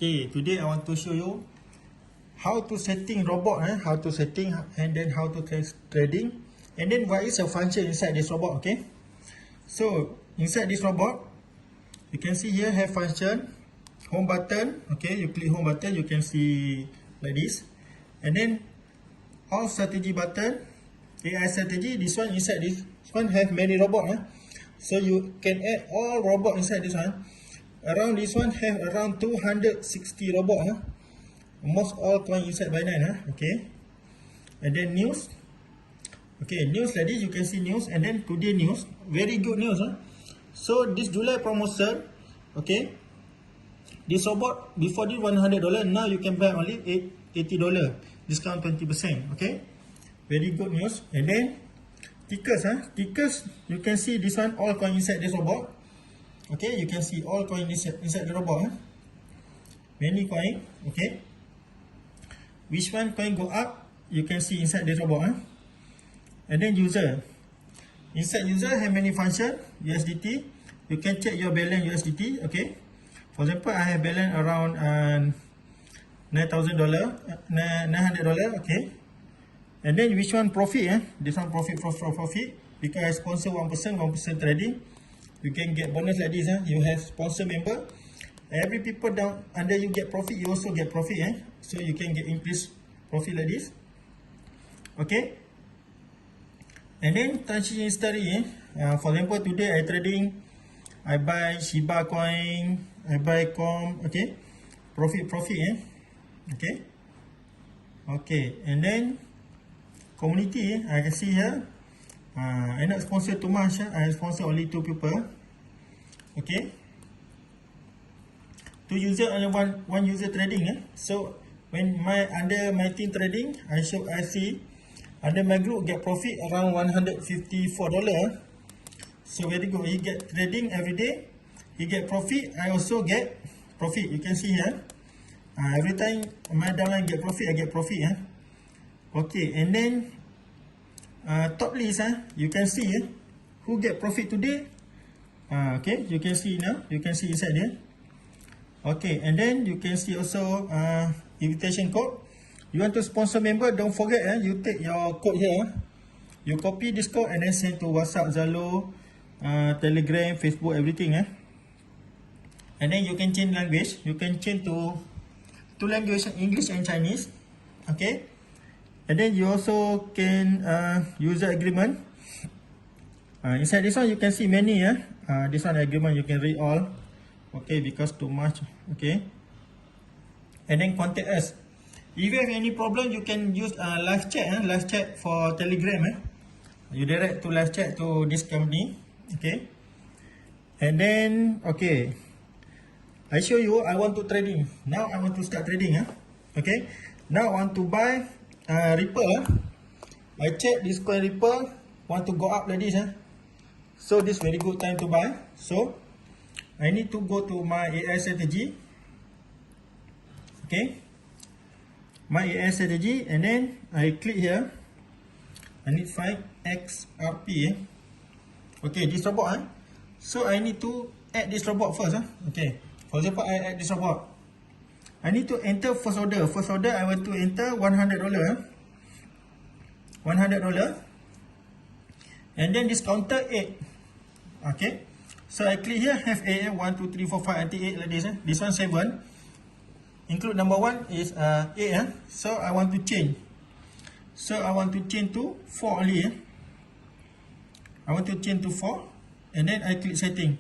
Okay, today I want to show you how to setting robot, how to setting and then how to trading, and then what is a function inside this robot. Okay, so inside this robot, you can see here have function, home button. Okay, you click home button, you can see like this, and then all strategy button, AI strategy. This one inside this one have many robot. So you can add all robot inside this one. Around this one have around 260 robot. Most all coin inside Binance. Okay, and then news. Okay, news like this, you can see news, and then today news, very good news. So this July promotion, okay, this robot before this $100, now you can buy only $80, discount 20%. Okay, very good news. And then tickers, tickers, you can see this one all coin inside this robot. Okay, you can see all coin inside the robot. Many coin. Okay, which one coin go up, you can see inside the robot. And then user, inside user have many function. USDT, you can check your balance USDT. Okay, for example, I have balance around $9,000, $900. Okay, and then which one profit? This one profit, because I sponsor 1%, 1% trading. You can get bonus like this. You have sponsor member. Every people down under you get profit, you also get profit. So you can get increased profit like this. Okay. And then touching history. For example, today I trading, I buy Shiba coin, I buy Com. Okay. Profit. Okay. Okay. And then community, I can see here. I not sponsor too much. I sponsor only 2 people. Okay. 2 user, only one user trading. So when under my team trading, I see under my group get profit around $154. So very good. He get trading every day. He get profit. I also get profit. You can see here. Every time my downline get profit, I get profit. Okay. And then top list, you can see who get profit today. Okay, you can see now. You can see inside there. Okay, and then you can see also invitation code. You want to sponsor member, don't forget, you take your code here. You copy this code and then send to WhatsApp, Zalo, Telegram, Facebook, everything. And then you can change language. You can change to 2 languages, English and Chinese. Okay. And then you also can user agreement. Inside this one you can see many. This one agreement you can read all. Okay, because too much. Okay. And then contact us. If you have any problem, you can use live chat. Live chat for Telegram. You direct to live chat to this company. Okay. And then okay, I show you. I want to trading. Now I want to start trading. Okay. Now I want to buy Ripple. I check this coin Ripple want to go up like this. So this very good time to buy. So I need to go to my AI strategy. Okay, my AI strategy, and then I click here. I need 5 XRP. Okay, this robot. So I need to add this robot first. Okay, for example, I add this robot. I need to enter first order. First order I want to enter $100. $100. And then this counter 8. Okay. So I click here, have 8, 1, 2, 3, 4, 5 until 8 like this. This one 7. Include number 1 is 8. So I want to change. So I want to change to 4 only. I want to change to 4. And then I click setting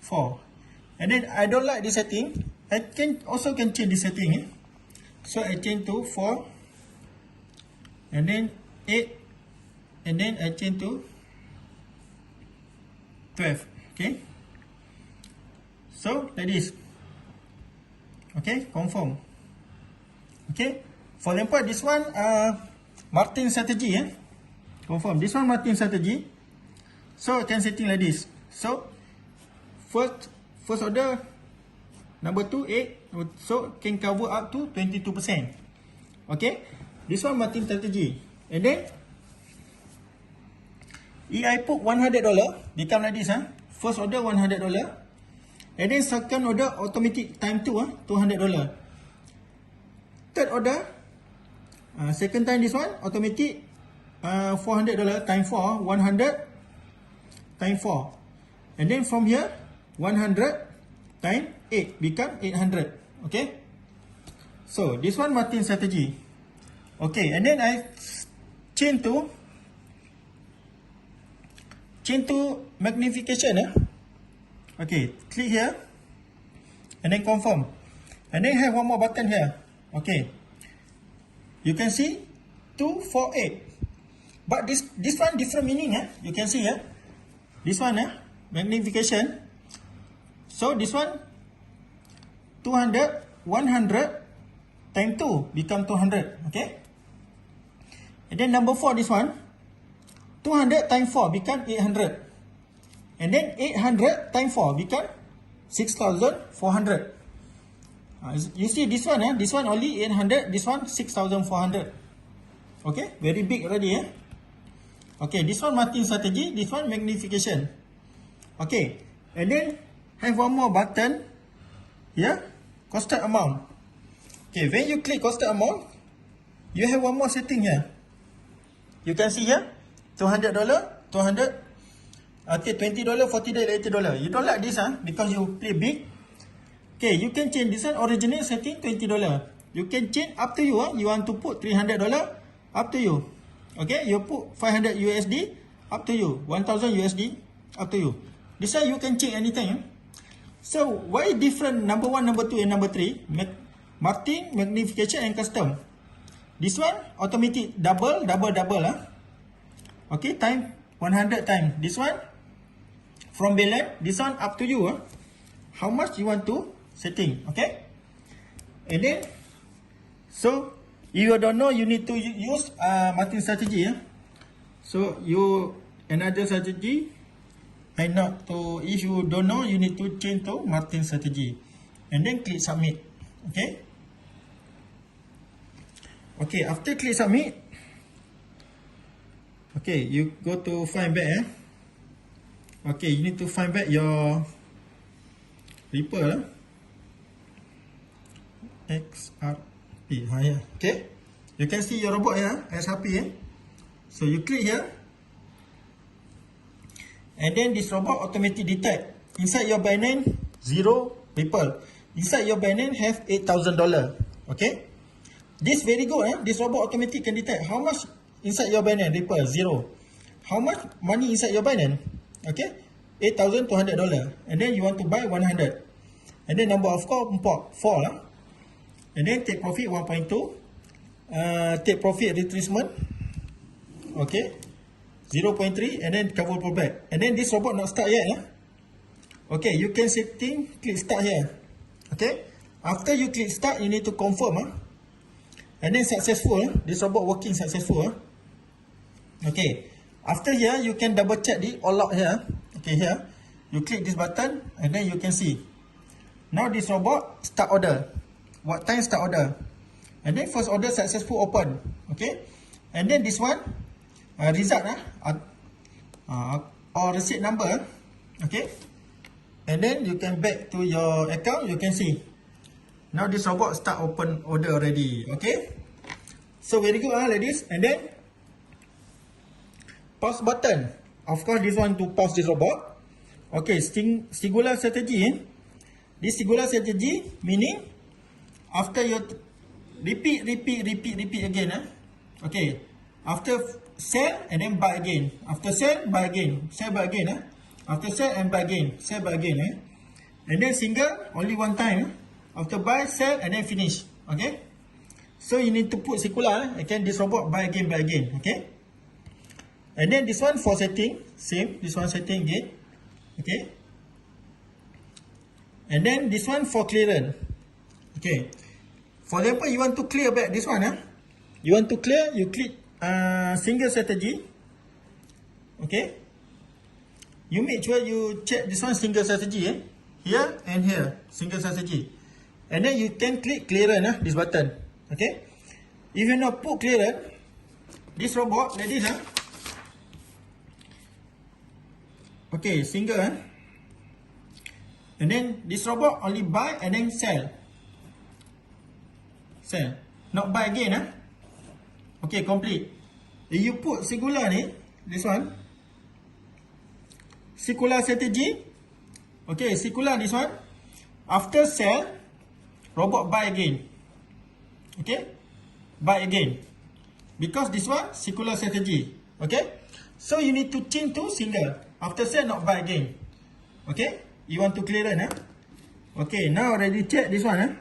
4. And then I don't like this setting. I can change this setting. So I change to 4. And then 8. And then I change to 12. Okay. So like this. Okay, confirm. Okay. For example, this one Martin strategy. Confirm. This one Martin strategy. So I can setting like this. So first order number 2 8. So can cover up to 22%. Okay. This one Martin strategy. And then if I put $100, become like this. First order $100. And then second order automatic time 2, $200. Third order, second time this one automatic, $400 time 4, 100 time 4. And then from here 100 time 8 become 800. Okay, so this one Martin strategy. Okay, and then I change to magnification. Okay, click here and then confirm, and then have one more button here. Okay, you can see 248, but this one different meaning. You can see here, this one magnification. So this one 200 100 time 2 become 200. Okay, and then number 4, this one 200 times 4 become 800, and then 800 times 4 become 6,400. You see this one, this one only 800, this one 6,400. Okay, very big already. Okay, this one Martin strategy, this one magnification. Okay, and then have one more button here, costed amount. Okay, when you click costed amount, you have one more setting here. You can see here, $200, 200, okay, $20, $40, $80. You don't like this because you play big. Okay, you can change this one, original setting $20. You can change up to you. You want to put $300, up to you. Okay, you put 500 USD, up to you. 1000 USD, up to you. This one you can change anytime. So why different number 1, number 2 and number 3? Martin, magnification and custom. This one automatic double. Okay, time 100 time. This one from balance. This one up to you. How much you want to setting. Okay, and then so if you don't know, you need to use Martin strategy. So you another strategy, and not to, if you don't know, you need to change to Martin strategy, and then click submit. Okay, okay, after click submit, okay, you go to find back. Okay, you need to find back your Ripple XRP. Okay, you can see your robot here, XRP. So you click here, and then this robot automatically detect inside your Binance 0 Ripple. Inside your Binance have $8,000. Okay, this very good. This robot automatically can detect how much inside your Binance Ripple 0. How much money inside your Binance? Okay, $8,200. And then you want to buy 100. And then number of call 4. And then take profit 1.2. Take profit retracement. Okay, 0.3. And then cover pullback. And then this robot not start yet. Okay, you can setting, click start here. Okay, after you click start, you need to confirm. And then successful. This robot working successful. Okay, after here you can double check the all out here. Okay, here you click this button, and then you can see now this robot start order. What time start order? And then first order successful open. Okay, and then this one result or receipt number. Okay, and then you can back to your account. You can see now this robot start open order already. Okay, so very good, ladies. And then pause button. Of course, this one to pause this robot. Okay, singular strategy. This singular strategy meaning after you repeat again. Okay, after sell and then buy again. After sell, buy again. Sell, buy again. After sell and buy again. Sell, buy again. And then single only one time. After buy, sell and then finish. Okay, so you need to put circular. Again, this robot buy again. Okay, and then this one for setting, same. This one setting again. Okay, and then this one for clearance. Okay, for example, you want to clear back this one. You want to clear, you click single strategy. Okay, you make sure you check this one single strategy. Here and here, single strategy. And then you can click clearance, this button. Okay, if you not put clearance, this robot like this. Okay, single. And then this robot only buy and then sell. Sell. Not buy again. Okay, complete. If you put circular ni, this one, circular strategy. Okay, circular this one. After sell, robot buy again. Okay, buy again. Because this one, circular strategy. Okay, so you need to change to single. After sell, not buy again. Okay, you want to clear it. Okay, now already check this one.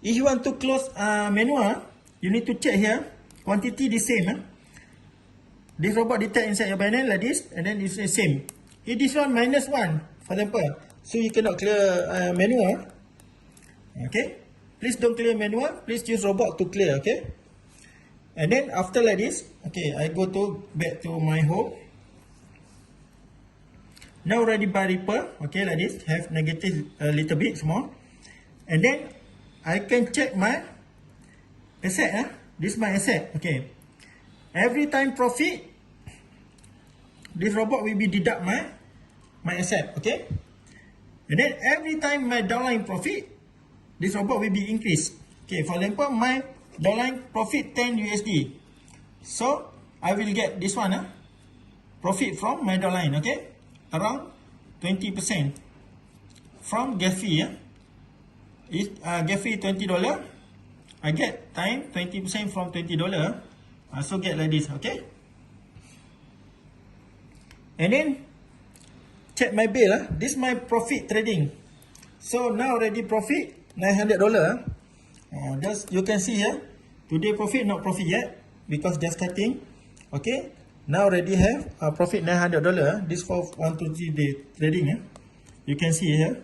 If you want to close manual, you need to check here. Quantity the same. This robot detect inside your panel like this, and then it's the same. If this one -1, for example, so you cannot clear manual. Okay, please don't clear manual. Please use robot to clear. Okay, and then after like this, okay, I go to back to my home. Now ready by Reaper. Okay, like this, have negative a little bit small, and then I can check my asset. This is my asset. Okay, every time profit, this robot will be deduct my asset. Okay, and then every time my downline profit, this robot will be increased. Okay, for example, my downline profit 10 USD, so I will get this one profit from my downline. Okay, around 20% from gas fee. If gas fee $20, I get time 20% from $20. So get like this. Okay, and then check my bill. This my profit trading. So now already profit $900. Just you can see here. Today profit, not profit yet because just starting. Okay, now already have profit $900. This for 1 to 3 day trading. You can see here.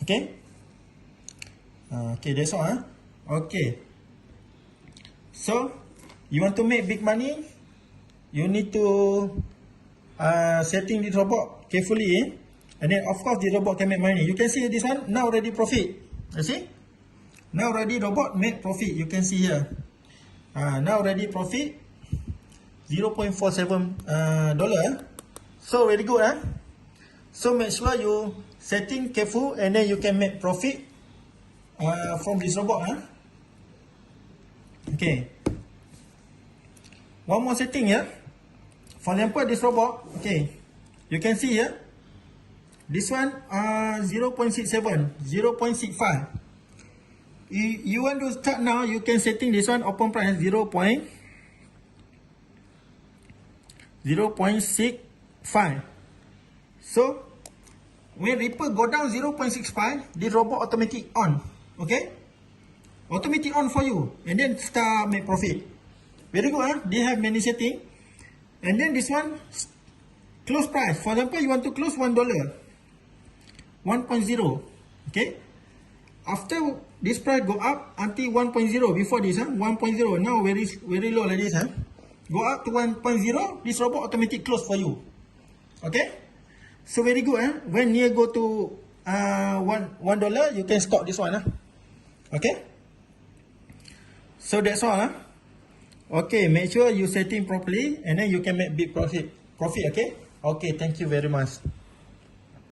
Okay. Okay, that's all. Okay. So you want to make big money, you need to setting this robot carefully, and then of course the robot can make money. You can see this one now already profit. You see, now already robot make profit. You can see here. Now already profit $0.47 So very good. So make sure you setting careful, and then you can make profit from this robot. Okay, one more setting here. For example, this robot, okay, you can see here, this one 0.67, 0.65. You want to start now, you can setting this one open price 0.65. So when Reaper go down 0.65, this robot automatic on. Okay, automatic on for you, and then start make profit. Very good. They have many setting, and then this one close price. For example, you want to close $1, 1.0. Okay, after this price go up until 1.0. Before this 1.0, now very low like this. Go up to 1.0, this robot automatic close for you. Okay, so very good. When near go to $1, you can stop this one. Okay, so that's all. Okay, make sure you setting properly, and then you can make big profit. Okay, thank you very much.